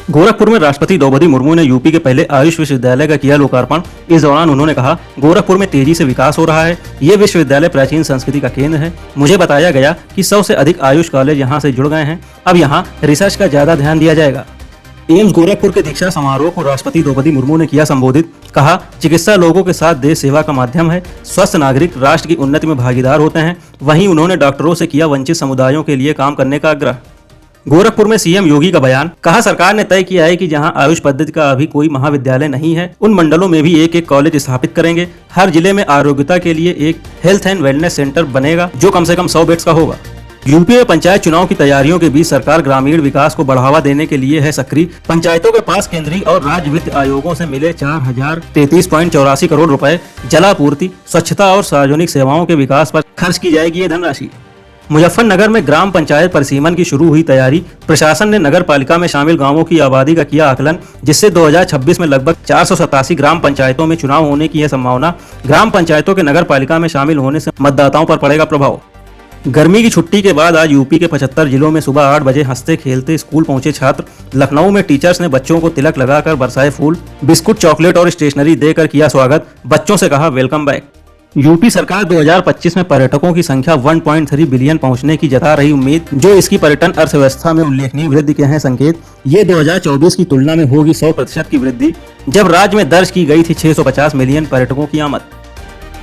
गोरखपुर में राष्ट्रपति द्रौपदी मुर्मू ने यूपी के पहले आयुष विश्वविद्यालय का किया लोकार्पण। इस दौरान उन्होंने कहा, गोरखपुर में तेजी से विकास हो रहा है। ये विश्वविद्यालय प्राचीन संस्कृति का केंद्र है। मुझे बताया गया कि 100 से अधिक आयुष कॉलेज यहाँ से जुड़ गए हैं। अब यहाँ रिसर्च का ज्यादा ध्यान दिया जाएगा। एम्स गोरखपुर के दीक्षा समारोह को राष्ट्रपति द्रौपदी मुर्मू ने किया संबोधित। कहा, चिकित्सा लोगों के साथ देश सेवा का माध्यम है। स्वस्थ नागरिक राष्ट्र की उन्नति में भागीदार होते हैं। वहीं उन्होंने डॉक्टरों से किया वंचित समुदायों के लिए काम करने का आग्रह। गोरखपुर में सीएम योगी का बयान। कहा, सरकार ने तय किया है कि जहां आयुष पद्धति का अभी कोई महाविद्यालय नहीं है, उन मंडलों में भी एक एक कॉलेज स्थापित करेंगे। हर जिले में आरोग्यता के लिए एक हेल्थ एंड वेलनेस सेंटर बनेगा, जो कम से कम 100 बेड्स का होगा। यूपी में पंचायत चुनाव की तैयारियों के बीच सरकार ग्रामीण विकास को बढ़ावा देने के लिए है सक्रिय। पंचायतों के पास केंद्रीय और राज्य वित्त आयोगों से मिले 4033.84 करोड़ रुपए जलापूर्ति, स्वच्छता और सार्वजनिक सेवाओं के विकास पर खर्च की जाएगी ये धनराशि। मुजफ्फरनगर में ग्राम पंचायत परिसीमन की शुरू हुई तैयारी। प्रशासन ने नगर पालिका में शामिल गांवों की आबादी का किया आकलन, जिससे 2026 में लगभग 487 ग्राम पंचायतों में चुनाव होने की है संभावना। ग्राम पंचायतों के नगर पालिका में शामिल होने से मतदाताओं पर पड़ेगा प्रभाव। गर्मी की छुट्टी के बाद आज यूपी के 75 जिलों में सुबह 8 बजे हंसते खेलते स्कूल पहुंचे छात्र। लखनऊ में टीचर्स ने बच्चों को तिलक लगाकर बरसाए फूल, बिस्कुट, चॉकलेट और स्टेशनरी देकर किया स्वागत। बच्चों से कहा, वेलकम बैक। यूपी सरकार 2025 में पर्यटकों की संख्या 1.3 बिलियन पहुंचने की जता रही उम्मीद, जो इसकी पर्यटन अर्थव्यवस्था में उल्लेखनीय वृद्धि के हैं संकेत। ये 2024 की तुलना में होगी 100% की वृद्धि, जब राज्य में दर्ज की गई थी 650 मिलियन पर्यटकों की आमद।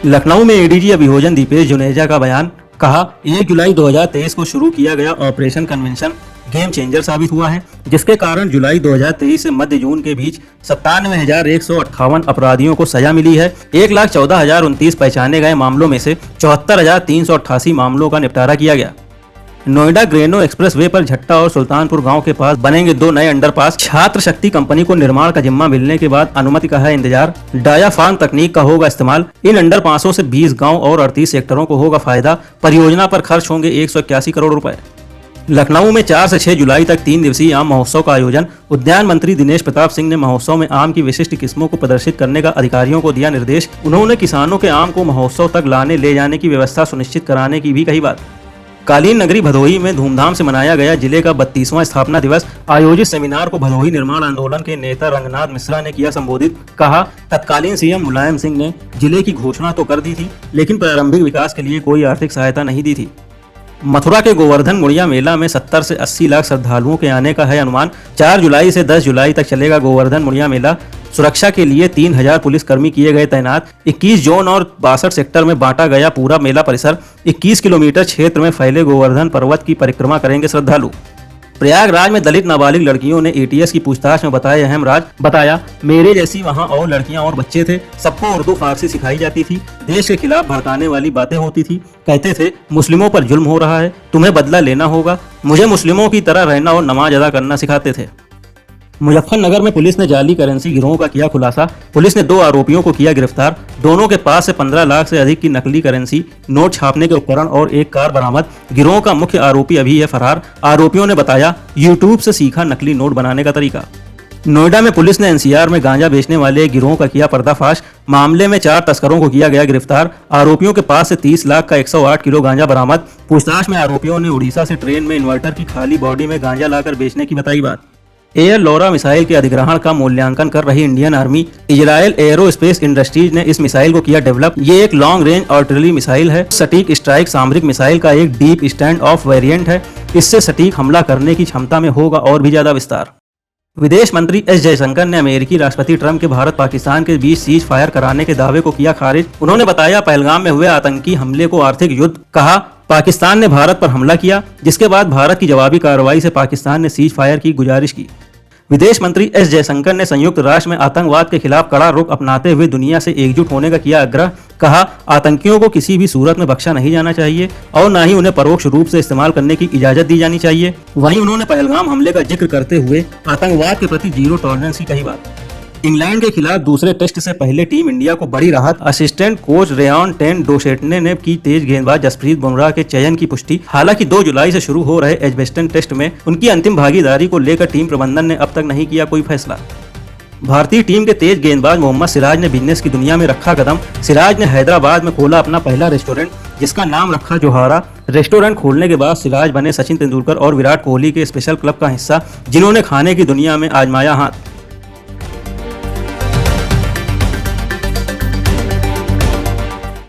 लखनऊ में एडीजी अभियोजन दीपेश जुनेजा का बयान। कहा, 1 जुलाई 2023 को शुरू किया गया ऑपरेशन कन्वेंशन गेम चेंजर साबित हुआ है, जिसके कारण जुलाई 2023 से मध्य जून के बीच 97,158 अपराधियों को सजा मिली है। 1,14,029 पहचाने गए मामलों में से 74,388 मामलों का निपटारा किया गया। नोएडा ग्रेनो एक्सप्रेस वे पर झट्टा और सुल्तानपुर गांव के पास बनेंगे 2 नए अंडरपास। छात्र शक्ति कंपनी को निर्माण का जिम्मा मिलने के बाद अनुमति का है इंतजार। डायाफ्राम तकनीक का होगा इस्तेमाल। इन अंडरपासों से 20 गांव और 38 सेक्टरों को होगा फायदा। परियोजना पर खर्च होंगे 181 करोड़ रुपए। लखनऊ में 4 से 6 जुलाई तक 3 दिवसीय आम महोत्सव का आयोजन। उद्यान मंत्री दिनेश प्रताप सिंह ने महोत्सव में आम की विशिष्ट किस्मों को प्रदर्शित करने का अधिकारियों को दिया निर्देश। उन्होंने किसानों के आम को महोत्सव तक लाने ले जाने की व्यवस्था सुनिश्चित कराने की भी कही बात। कालीन नगरी भदोही में धूमधाम से मनाया गया जिले का 32वां स्थापना दिवस। आयोजित सेमिनार को भदोही निर्माण आंदोलन के नेता रंगनाथ मिश्रा ने किया संबोधित। कहा, तत्कालीन सीएम मुलायम सिंह ने जिले की घोषणा तो कर दी थी, लेकिन प्रारंभिक विकास के लिए कोई आर्थिक सहायता नहीं दी थी। मथुरा के गोवर्धन मुड़िया मेला में 70 से 80 लाख श्रद्धालुओं के आने का है अनुमान। 4 जुलाई से 10 जुलाई तक चलेगा गोवर्धन मुड़िया मेला। सुरक्षा के लिए 3000 पुलिसकर्मी किए गए तैनात। 21 जोन और 62 सेक्टर में बांटा गया पूरा मेला परिसर। 21 किलोमीटर क्षेत्र में फैले गोवर्धन पर्वत की परिक्रमा करेंगे श्रद्धालु। प्रयागराज में दलित नाबालिग लड़कियों ने एटीएस की पूछताछ में बताए अहम राज। बताया, मेरे जैसी वहां और लड़कियां और बच्चे थे। सबको उर्दू फारसी सिखाई जाती थी। देश के खिलाफ भड़काने वाली बातें होती थी। कहते थे, मुस्लिमों पर जुल्म हो रहा है, तुम्हें बदला लेना होगा। मुझे मुस्लिमों की तरह रहना और नमाज अदा करना सिखाते थे। मुजफ्फरनगर में पुलिस ने जाली करेंसी गिरोह का किया खुलासा। पुलिस ने 2 आरोपियों को किया गिरफ्तार। दोनों के पास से 15 लाख से अधिक की नकली करेंसी, नोट छापने के उपकरण और एक कार बरामद। गिरोह का मुख्य आरोपी अभी है फरार। आरोपियों ने बताया, यूट्यूब से सीखा नकली नोट बनाने का तरीका। नोएडा में पुलिस ने एनसीआर में गांजा बेचने वाले गिरोह का किया पर्दाफाश। मामले में 4 तस्करों को किया गया गिरफ्तार। आरोपियों के पास से 30 लाख का 108 किलो गांजा बरामद। पूछताछ में आरोपियों ने उड़ीसा से ट्रेन में इन्वर्टर की खाली बॉडी में गांजा लाकर बेचने की बताई बात। एयर लौरा मिसाइल के अधिग्रहण का मूल्यांकन कर रही Indian army. Israel aerospace industries ने इस मिसाइल को किया डेवलप। ये एक लॉन्ग रेंज आर्टिलरी मिसाइल है। सटीक स्ट्राइक सामरिक मिसाइल का एक डीप स्टैंड ऑफ वेरिएंट है। इससे सटीक हमला करने की क्षमता में होगा और भी ज्यादा विस्तार। विदेश मंत्री एस जयशंकर ने अमेरिकी राष्ट्रपति ट्रंप के भारत पाकिस्तान के बीच सीज फायर कराने के दावे को किया खारिज। उन्होंने बताया, पहलगाम में हुए आतंकी हमले को आर्थिक युद्ध कहा। पाकिस्तान ने भारत पर हमला किया, जिसके बाद भारत की जवाबी कार्रवाई से पाकिस्तान ने सीज फायर की गुजारिश की। विदेश मंत्री एस जयशंकर ने संयुक्त राष्ट्र में आतंकवाद के खिलाफ कड़ा रुख अपनाते हुए दुनिया से एकजुट होने का किया आग्रह। कहा, आतंकियों को किसी भी सूरत में बख्शा नहीं जाना चाहिए और न ही उन्हें परोक्ष रूप से इस्तेमाल करने की इजाजत दी जानी चाहिए। वहीं उन्होंने पहलगाम हमले का जिक्र करते हुए आतंकवाद के प्रति जीरो टॉलरेंस की कही बात। इंग्लैंड के खिलाफ दूसरे टेस्ट से पहले टीम इंडिया को बड़ी राहत। असिस्टेंट कोच रेयन टेन डोसेटने ने की तेज गेंदबाज जसप्रीत बुमराह के चयन की पुष्टि। हालांकि 2 जुलाई से शुरू हो रहे एजबेस्टन टेस्ट में उनकी अंतिम भागीदारी को लेकर टीम प्रबंधन ने अब तक नहीं किया कोई फैसला। भारतीय टीम के तेज गेंदबाज मोहम्मद सिराज ने बिजनेस की दुनिया में रखा कदम। सिराज ने हैदराबाद में खोला अपना पहला रेस्टोरेंट, जिसका नाम रखा जोहारा। रेस्टोरेंट खोलने के बाद सिराज बने सचिन तेंदुलकर और विराट कोहली के स्पेशल क्लब का हिस्सा, जिन्होंने खाने की दुनिया में आजमाया हाथ।